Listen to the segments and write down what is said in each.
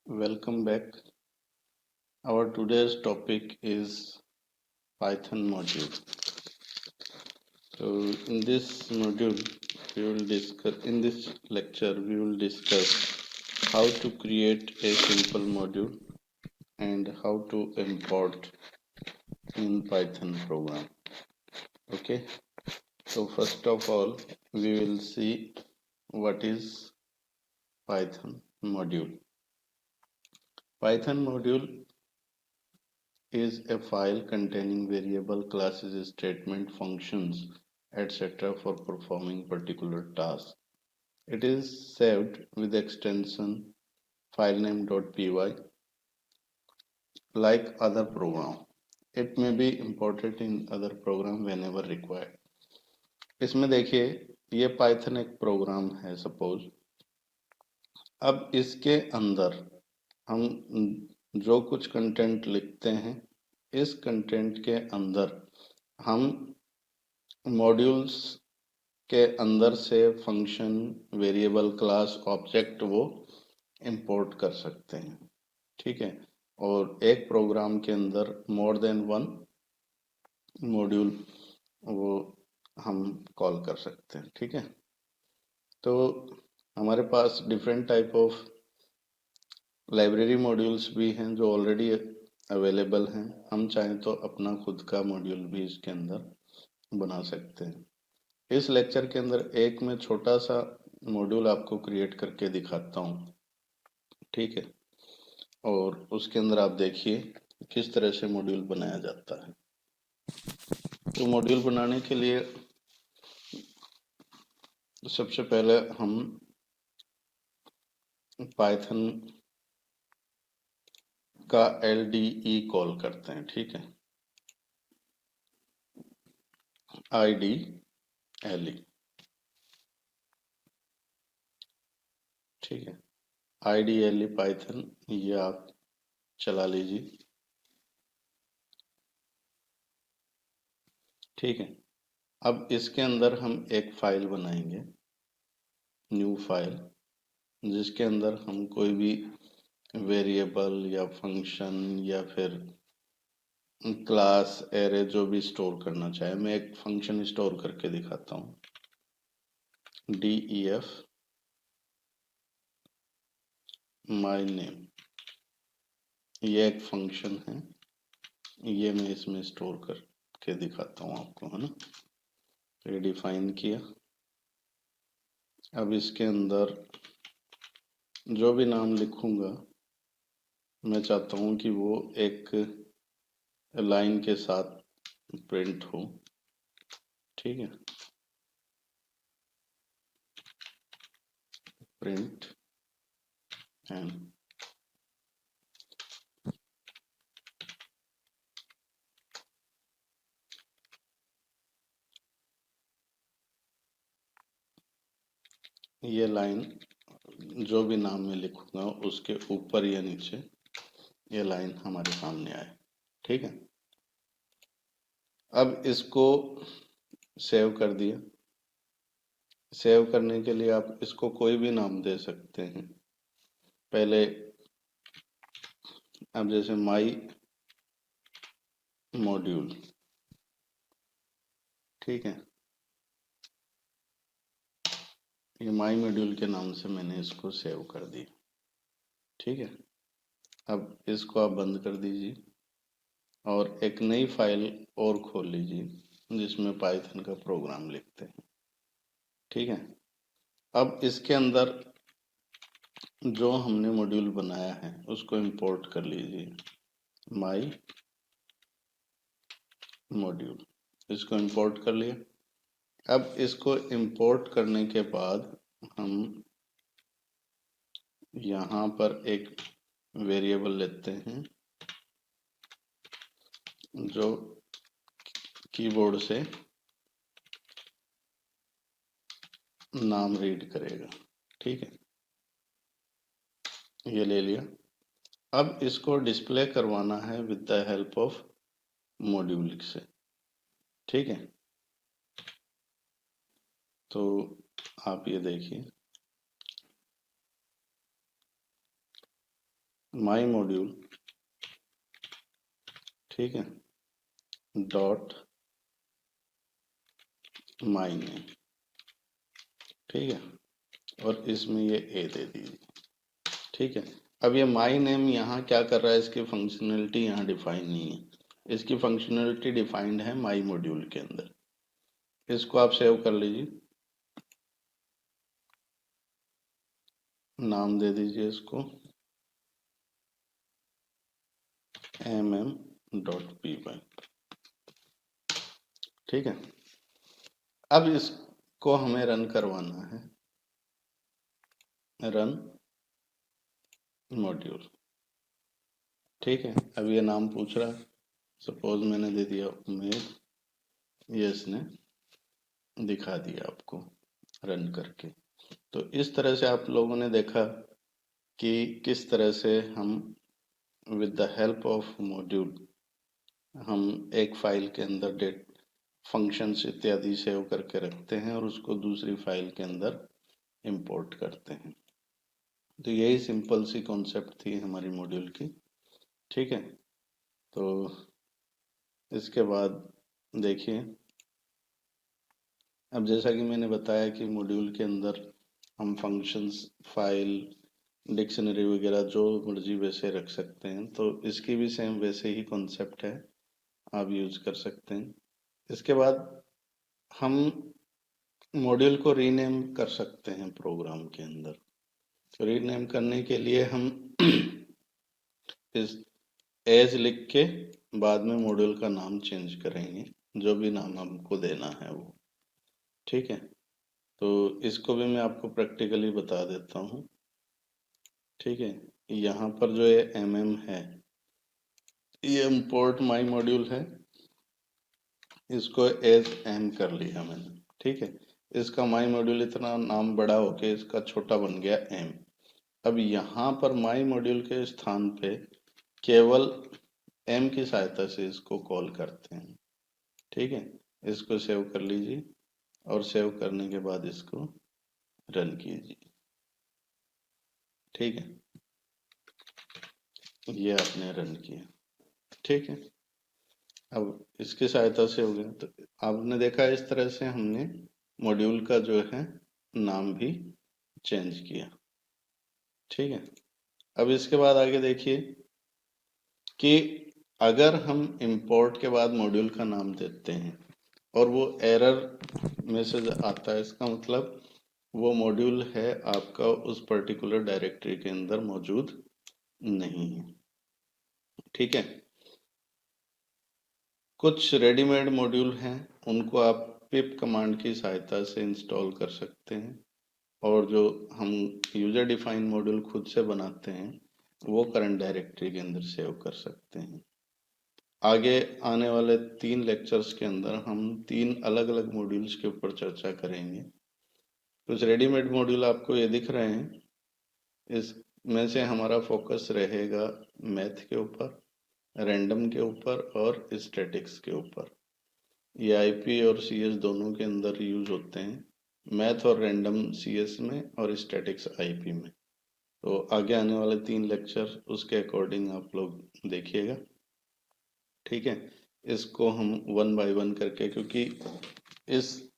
Welcome back. Our today's topic is Python module. So in this module, in this lecture, we will discuss how to create a simple module and how to import in Python program. Okay. So first of all, we will see what is Python module. Python module is a file containing variable classes, statement, functions, etc. for performing particular task. It is saved with extension filename.py like other program. It may be imported in other program whenever required. इसमें देखिए ये Python एक programme है suppose. अब इसके अंदर हम जो कुछ कंटेंट लिखते हैं इस कंटेंट के अंदर हम मॉड्यूल्स के अंदर से फंक्शन वेरिएबल क्लास ऑब्जेक्ट वो इंपोर्ट कर सकते हैं। ठीक है। और एक प्रोग्राम के अंदर मोर देन वन मॉड्यूल वो हम कॉल कर सकते हैं। ठीक है। तो हमारे पास different type of library modules भी हैं जो ऑलरेडी अवेलेबल हैं। हम चाहें तो अपना खुद का मॉड्यूल भी इसके अंदर बना सकते हैं। इस लेक्चर के अंदर एक मैं छोटा सा मॉड्यूल आपको क्रिएट करके दिखाता हूँ। ठीक है। और उसके अंदर आप देखिए किस तरह से मॉड्यूल बनाया जाता है। तो मॉड्यूल बनाने के लिए सबसे पहले हम पाइथन का LDE कॉल करते हैं। ठीक है। IDLE। ठीक है। IDLE पाइथन ये आप चला लीजिए। ठीक है। अब इसके अंदर हम एक फाइल बनाएंगे, न्यू फाइल, जिसके अंदर हम कोई भी वेरिएबल या फंक्शन या फिर क्लास एरे जो भी स्टोर करना चाहे। मैं एक फंक्शन स्टोर करके दिखाता हूँ। DEF माय नेम, ये एक फंक्शन है, ये मैं इसमें स्टोर करके दिखाता हूँ आपको, है ना। ये डिफाइन किया। अब इसके अंदर जो भी नाम लिखूंगा मैं चाहता हूँ कि वो एक लाइन के साथ प्रिंट हो। ठीक है। प्रिंट एंड ये लाइन जो भी नाम में लिखूंगा उसके ऊपर या नीचे ये लाइन हमारे सामने आए। ठीक है। अब इसको सेव कर दिया। सेव करने के लिए आप इसको कोई भी नाम दे सकते हैं। पहले अब जैसे माई मॉड्यूल। ठीक है। ये माई मॉड्यूल के नाम से मैंने इसको सेव कर दिया। ठीक है। अब इसको आप बंद कर दीजिए और एक नई फाइल और खोल लीजिए जिसमें पाइथन का प्रोग्राम लिखते हैं। ठीक है। अब इसके अंदर जो हमने मॉड्यूल बनाया है उसको इंपोर्ट कर लीजिए। माई मॉड्यूल, इसको इंपोर्ट कर लिया। अब इसको इंपोर्ट करने के बाद हम यहाँ पर एक वेरिएबल लेते हैं जो कीबोर्ड से नाम रीड करेगा। ठीक है। ये ले लिया। अब इसको डिस्प्ले करवाना है with the help of module से। ठीक है। तो आप ये देखिए माई मॉड्यूल, ठीक है, डॉट माई नेम, ठीक है, और इसमें ये ए दे दीजिए, ठीक है। अब ये माई नेम यहाँ क्या कर रहा है, इसकी फंक्शनलिटी यहाँ डिफाइन नहीं है, इसकी फंक्शनलिटी डिफाइंड है माई मॉड्यूल के अंदर। इसको आप सेव कर लीजिए, नाम दे दीजिए इसको mm.py, ठीक है। अब इसको हमें रन करवाना है, रन मॉड्यूल, ठीक है। अब ये नाम पूछ रहा है, सपोज मैंने दे दिया उमेद, ये इसने दिखा दिया आपको रन करके। तो इस तरह से आप लोगों ने देखा कि किस तरह से हम with the help of module हम एक फाइल के अंदर डेट फंक्शंस इत्यादि सेव करके रखते हैं और उसको दूसरी फाइल के अंदर इंपोर्ट करते हैं। तो यही सिंपल सी कॉन्सेप्ट थी हमारी मॉड्यूल की, ठीक है। तो इसके बाद देखिए, अब जैसा कि मैंने बताया कि मॉड्यूल के अंदर हम फंक्शंस, फाइल, डिक्शनरी वगैरह जो मर्जी वैसे रख सकते हैं, तो इसकी भी सेम वैसे ही कॉन्सेप्ट है, आप यूज कर सकते हैं। इसके बाद हम मॉड्यूल को रीनेम कर सकते हैं प्रोग्राम के अंदर। तो रीनेम करने के लिए हम इस एज लिख के बाद में मॉड्यूल का नाम चेंज करेंगे, जो भी नाम हमको देना है वो, ठीक है। तो इसको भी मैं आपको प्रैक्टिकली बता देता हूँ, ठीक है। यहाँ पर जो ये है, ये इम्पोर्ट माई मॉड्यूल है, इसको एज एम कर लिया मैंने, ठीक है। इसका माई मॉड्यूल इतना नाम बड़ा होके इसका छोटा बन गया एम। अब यहाँ पर माई मॉड्यूल के स्थान पे केवल एम की सहायता से इसको कॉल करते हैं, ठीक है। इसको सेव कर लीजिए और सेव करने के बाद इसको रन कीजिए, ठीक है। ये आपने रन किया, ठीक है। अब इसकी सहायता से हो गया। तो आपने देखा इस तरह से हमने मॉड्यूल का जो है नाम भी चेंज किया, ठीक है। अब इसके बाद आगे देखिए कि अगर हम इंपोर्ट के बाद मॉड्यूल का नाम देते हैं और वो एरर मैसेज आता है, इसका मतलब वो मॉड्यूल है आपका उस पर्टिकुलर डायरेक्टरी के अंदर मौजूद नहीं है, ठीक है। कुछ रेडीमेड मॉड्यूल हैं, उनको आप पिप कमांड की सहायता से इंस्टॉल कर सकते हैं, और जो हम यूजर डिफाइन मॉड्यूल खुद से बनाते हैं वो करंट डायरेक्टरी के अंदर सेव कर सकते हैं। आगे आने वाले 3 लेक्चर्स के अंदर हम 3 अलग अलग मॉड्यूल्स के ऊपर चर्चा करेंगे। कुछ रेडीमेड मॉड्यूल आपको ये दिख रहे हैं, इसमें से हमारा फोकस रहेगा मैथ के ऊपर, रैंडम के ऊपर और स्टैटिक्स के ऊपर। ये आईपी और सीएस दोनों के अंदर यूज होते हैं, मैथ और रैंडम सीएस में और स्टैटिक्स आईपी में। तो आगे आने वाले 3 लेक्चर उसके अकॉर्डिंग आप लोग देखिएगा, ठीक है। इसको हम 1 बाय 1 करके, क्योंकि इस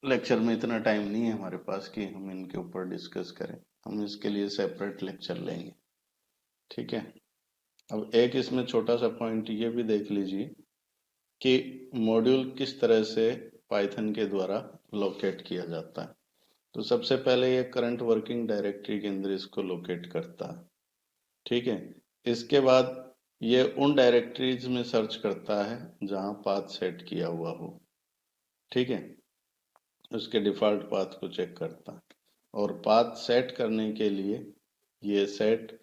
लेक्चर में इतना टाइम नहीं है हमारे पास कि हम इनके ऊपर डिस्कस करें, हम इसके लिए सेपरेट लेक्चर लेंगे, ठीक है। अब एक इसमें छोटा सा पॉइंट ये भी देख लीजिए कि मॉड्यूल किस तरह से पाइथन के द्वारा लोकेट किया जाता है। तो सबसे पहले ये करंट वर्किंग डायरेक्टरी के अंदर इसको लोकेट करता है, ठीक है। इसके बाद ये उन डायरेक्टरीज में सर्च करता है जहां पाथ सेट किया हुआ हो, ठीक है। उसके डिफॉल्ट पाथ को चेक करता है, और पाथ सेट करने के लिए ये set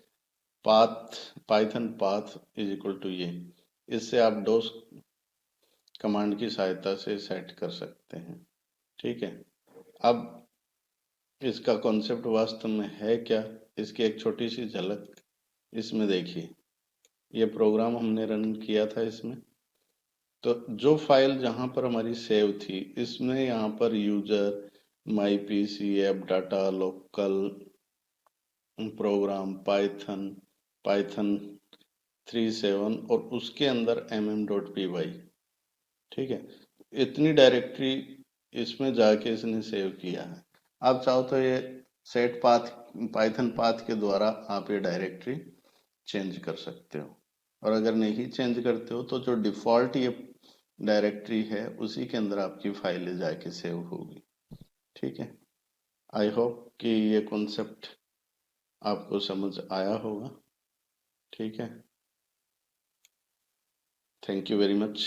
path Python path is equal to ये, इससे आप डोस कमांड की सहायता से सेट कर सकते हैं, ठीक है। अब इसका कॉन्सेप्ट वास्तव में है क्या, इसकी एक छोटी सी झलक इसमें देखिए। ये प्रोग्राम हमने रन किया था इसमें, तो जो फाइल जहां पर हमारी सेव थी, इसमें यहाँ पर user, my PC, app data, local, program Python 37 और उसके अंदर mm.py, ठीक है। इतनी डायरेक्टरी इसमें जाके इसने सेव किया है। आप चाहो तो ये सेट पाथ पाइथन पाथ के द्वारा आप ये डायरेक्टरी चेंज कर सकते हो, और अगर नहीं चेंज करते हो तो जो डिफॉल्ट ये डायरेक्टरी है उसी के अंदर आपकी फाइलें जाके सेव होगी, ठीक है। आई होप कि ये कॉन्सेप्ट आपको समझ आया होगा, ठीक है। Thank you very much.